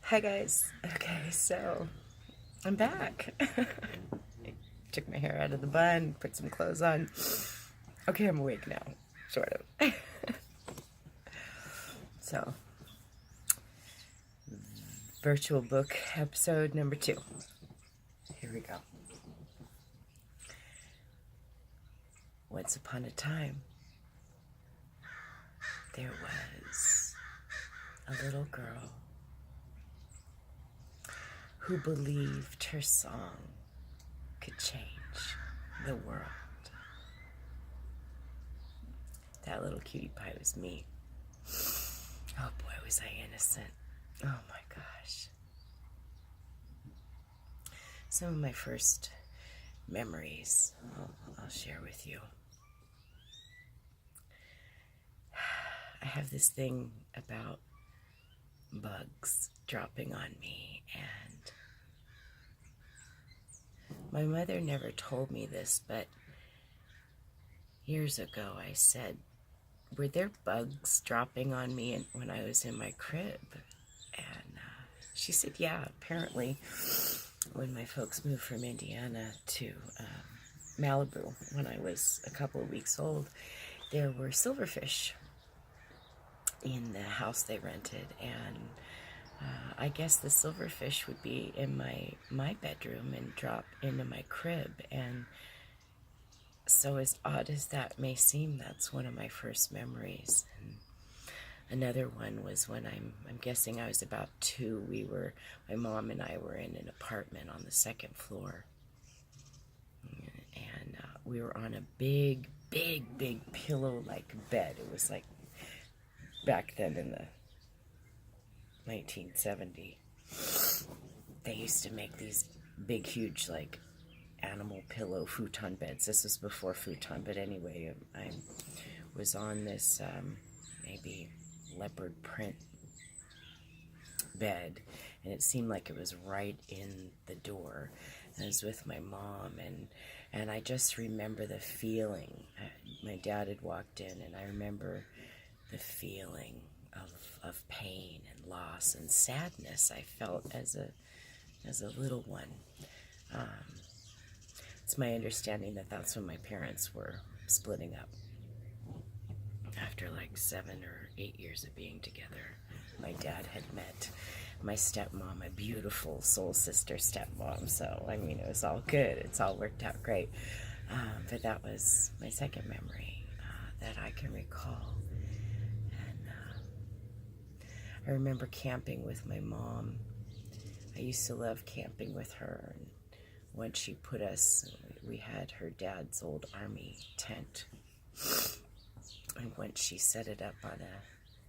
Hi guys. Okay, so I'm back. I took my hair out of the bun, put some clothes on. Okay, I'm awake now, sort of. So, virtual book episode number 2. Here we go. Once upon a time, there was a little girl who believed her song could change the world. That little cutie pie was me. Oh boy, was I innocent. Oh my gosh. Some of my first memories I'll share with you. I have this thing about bugs dropping on me, and my mother never told me this, but years ago I said, were there bugs dropping on me when I was in my crib? And she said, yeah, apparently when my folks moved from Indiana to Malibu when I was a couple of weeks old, there were silverfish in the house they rented, and I guess the silverfish would be in my bedroom and drop into my crib. And so, as odd as that may seem, that's one of my first memories. And another one was when I'm guessing I was about 2. My mom and I were in an apartment on the 2nd floor, and we were on a big pillow-like bed. It was like back then in the 1970, they used to make these big, huge, like, animal pillow futon beds. This was before futon, but anyway, I was on this maybe leopard print bed, and it seemed like it was right in the door. I was with my mom, and I just remember the feeling. My dad had walked in, and I remember the feeling of pain and loss and sadness I felt as a little one. It's my understanding that that's when my parents were splitting up. After like 7 or 8 years of being together, my dad had met my stepmom, a beautiful soul sister stepmom. So, I mean, it was all good. It's all worked out great. But that was my second memory that I can recall. And I remember camping with my mom. I used to love camping with her. And once she put us, we had her dad's old army tent. And once she set it up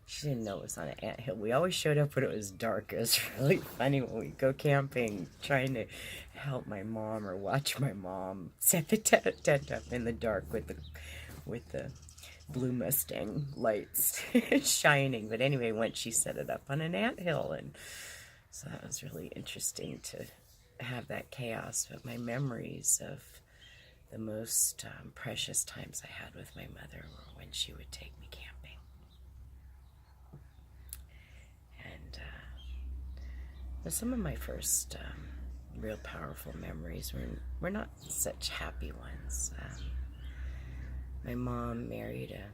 she didn't know it was on an anthill. We always showed up when it was dark. It was really funny when we go camping, trying to help my mom or watch my mom set the tent up in the dark with the blue Mustang lights shining. But anyway, once she set it up on an anthill, and so that was really interesting to have that chaos. But my memories of the most precious times I had with my mother were when she would take me camping. And some of my first real powerful memories were not such happy ones. My mom married a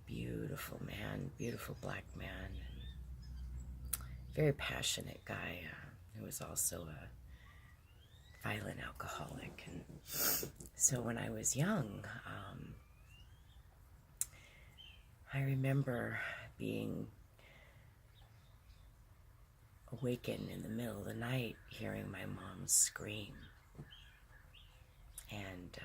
beautiful man, beautiful black man, and very passionate guy who was also a violent alcoholic. And so when I was young, I remember being awakened in the middle of the night, hearing my mom scream. And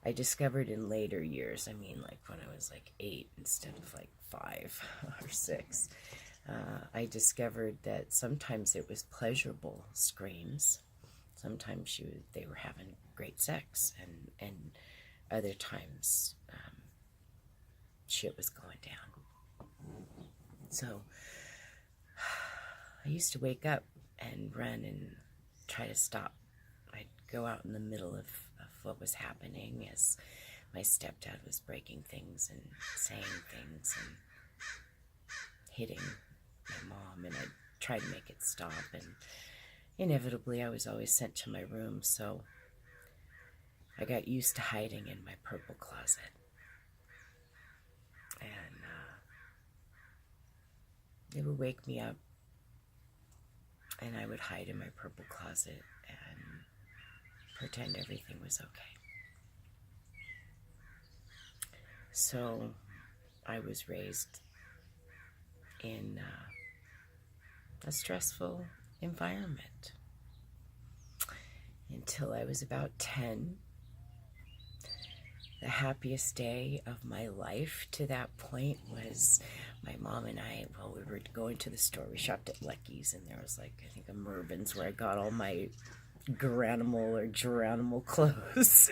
I discovered in later years, I mean, like when I was like 8 instead of like 5 or 6, I discovered that sometimes it was pleasurable screams. Sometimes they were having great sex, and other times shit was going down. So I used to wake up and run and try to stop. I'd go out in the middle of what was happening as my stepdad was breaking things and saying things, and hitting my mom, and I tried to make it stop, and inevitably I was always sent to my room, so I got used to hiding in my purple closet. And they would wake me up, and I would hide in my purple closet and pretend everything was okay. So I was raised in a stressful environment until I was about 10. The happiest day of my life to that point was my mom and I, well, we were going to the store. We shopped at Lucky's, and there was, like, I think a Mervyn's where I got all my Geranimal clothes.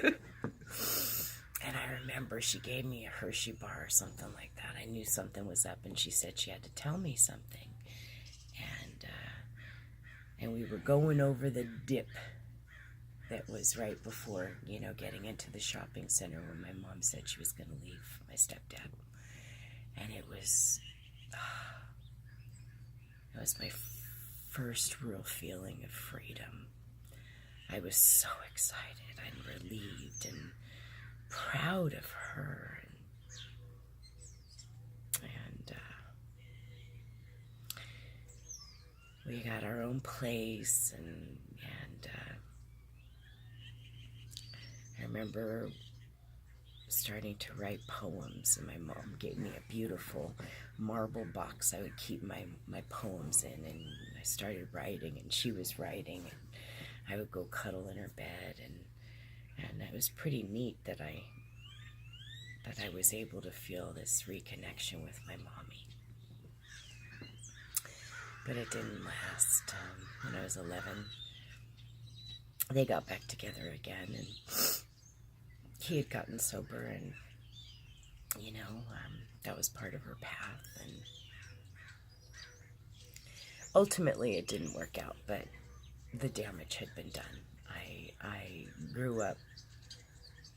And I remember she gave me a Hershey bar or something like that. I knew something was up, and she said she had to tell me something. And we were going over the dip that was right before, you know, getting into the shopping center when my mom said she was going to leave my stepdad. And it was my first real feeling of freedom. I was so excited and relieved and proud of her. And we got our own place, and I remember starting to write poems, and my mom gave me a beautiful marble box I would keep my poems in, and I started writing, and she was writing, and I would go cuddle in her bed, and it was pretty neat that I was able to feel this reconnection with my mommy. But it didn't last. When I was 11, they got back together again, and he had gotten sober, and, you know, that was part of her path, and ultimately it didn't work out, but the damage had been done. I grew up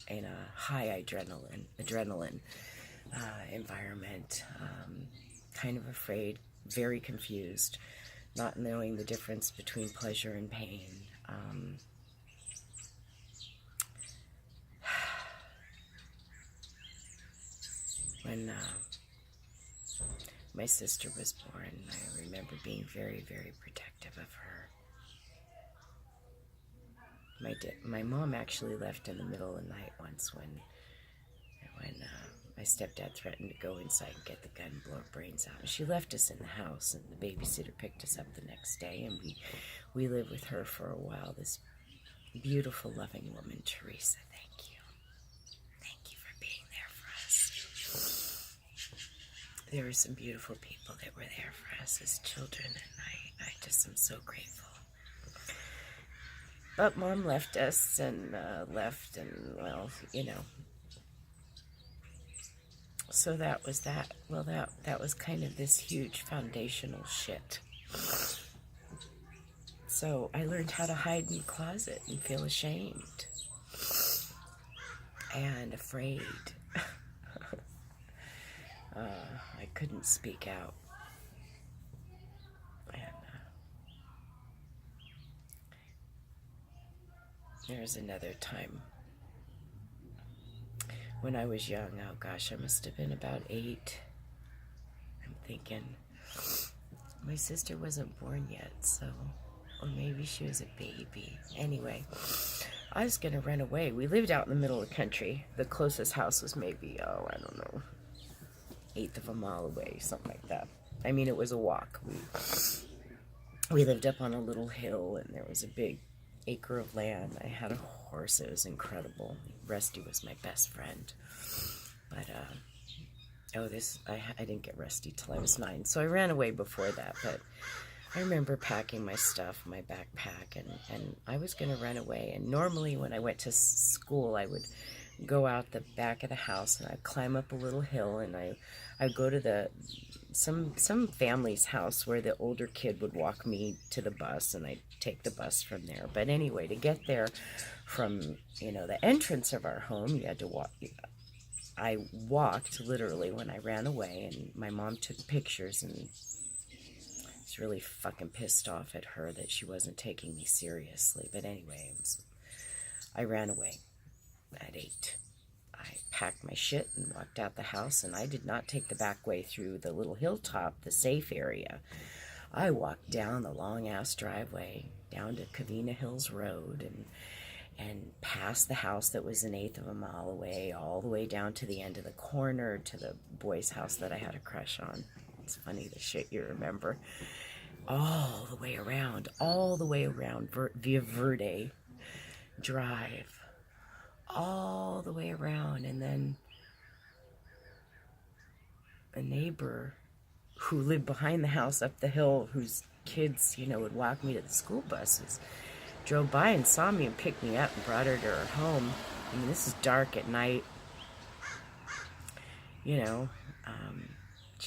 in a high adrenaline environment, kind of afraid, very confused, not knowing the difference between pleasure and pain. When my sister was born, I remember being very, very protective of her. My mom actually left in the middle of the night once when my stepdad threatened to go inside and get the gun and blow her brains out. And she left us in the house, and the babysitter picked us up the next day, and we lived with her for a while. This beautiful, loving woman, Teresa. Thank you. Thank you for being there for us. There were some beautiful people that were there for us as children, and I just am so grateful. But Mom left us, and well, you know. So that was that. Well, that was kind of this huge foundational shit. So I learned how to hide in the closet and feel ashamed and afraid. I couldn't speak out. And there's another time when I was young. Oh gosh, I must have been about 8. I'm thinking my sister wasn't born yet, so, or maybe she was a baby. Anyway, I was gonna run away. We lived out in the middle of the country. The closest house was maybe, I don't know, 1/8 of a mile away, something like that. I mean, it was a walk. We lived up on a little hill, and there was a big acre of land. I had a horse. It was incredible. Rusty was my best friend. But I didn't get Rusty till I was 9, so I ran away before that. But I remember packing my stuff, my backpack, and I was going to run away. And normally when I went to school, I would go out the back of the house, and I'd climb up a little hill, and I'd go to some family's house where the older kid would walk me to the bus, and I'd take the bus from there. But anyway, to get there from, you know, the entrance of our home, you had to walk. I walked literally when I ran away, and my mom took pictures, and I was really fucking pissed off at her that she wasn't taking me seriously. But anyway, I ran away at 8. I packed my shit and walked out the house, and I did not take the back way through the little hilltop, the safe area. I walked down the long-ass driveway, down to Covina Hills Road, and past the house that was 1/8 of a mile away, all the way down to the end of the corner, to the boy's house that I had a crush on. It's funny, the shit you remember. All the way around Via Verde Drive. All the way around, and then a neighbor who lived behind the house up the hill, whose kids, would walk me to the school buses, drove by and saw me and picked me up and brought her to her home. I mean, this is dark at night.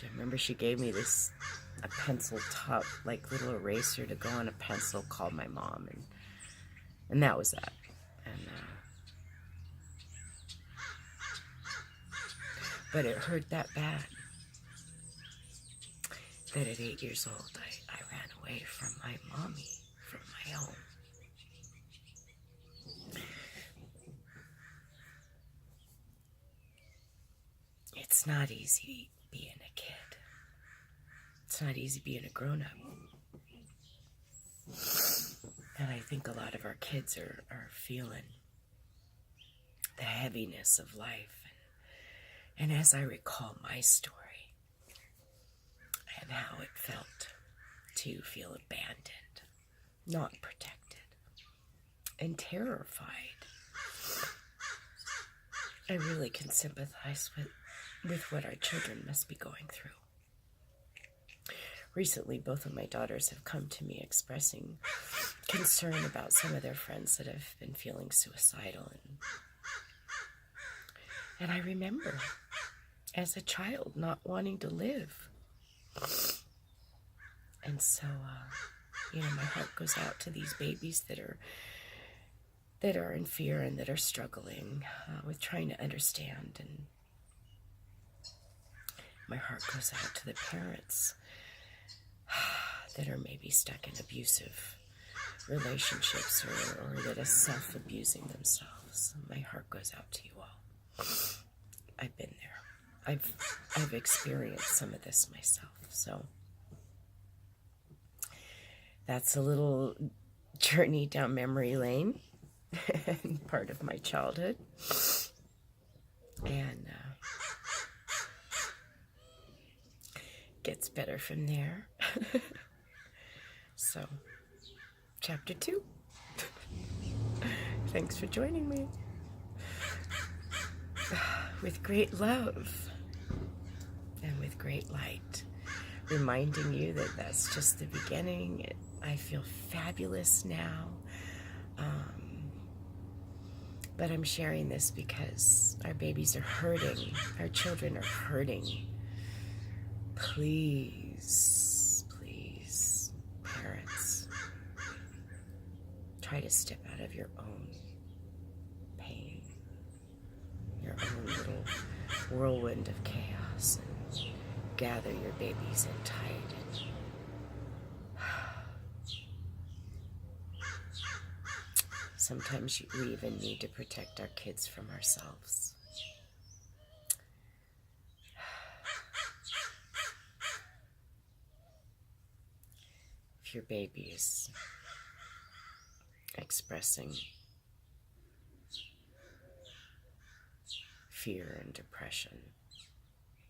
I remember she gave me a pencil top, like little eraser to go on a pencil, called my mom, and that was that. And but it hurt that bad that at 8 years old I ran away from my mommy, from my home. It's not easy being a kid. It's not easy being a grown-up. And I think a lot of our kids are feeling the heaviness of life. And as I recall my story and how it felt to feel abandoned, not protected, and terrified, I really can sympathize with what our children must be going through. Recently, both of my daughters have come to me expressing concern about some of their friends that have been feeling suicidal. And I remember, as a child, not wanting to live. And so, my heart goes out to these babies that are in fear and that are struggling with trying to understand. And my heart goes out to the parents that are maybe stuck in abusive relationships or that are self-abusing themselves. My heart goes out to you all. I've been there. I've experienced some of this myself. So that's a little journey down memory lane and part of my childhood. And gets better from there. So, chapter 2. Thanks for joining me. With great love and with great light, reminding you that that's just the beginning. I feel fabulous now. But I'm sharing this because our babies are hurting. Our children are hurting. Please, please, parents, try to step out of your own pain, your own little whirlwind of chaos, and gather your babies in tight. Sometimes we even need to protect our kids from ourselves. If your baby is expressing fear and depression,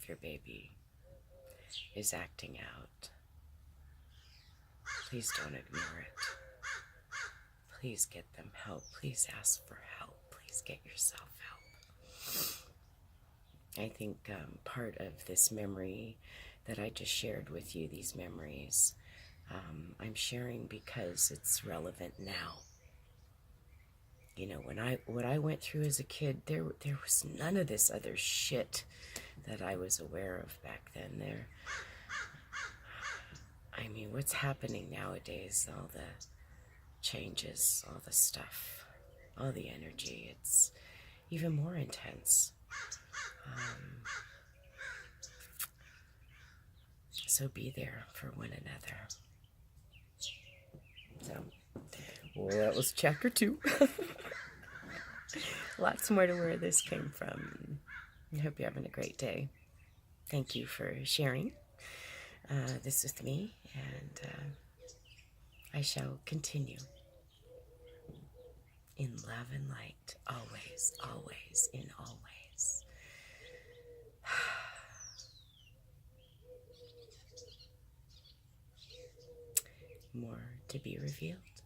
if your baby is acting out, please don't ignore it. Please get them help. Please ask for help. Please get yourself help. I think part of this memory that I just shared with you, these memories, I'm sharing because it's relevant now. You know, what I went through as a kid, there was none of this other shit that I was aware of back then. I mean, what's happening nowadays, all the changes, all the stuff, all the energy, it's even more intense. So be there for one another. So, well, that was chapter 2. Lots more to where this came from. I hope you're having a great day. Thank you for sharing this with me, and I shall continue in love and light, always, always, in always. More to be revealed.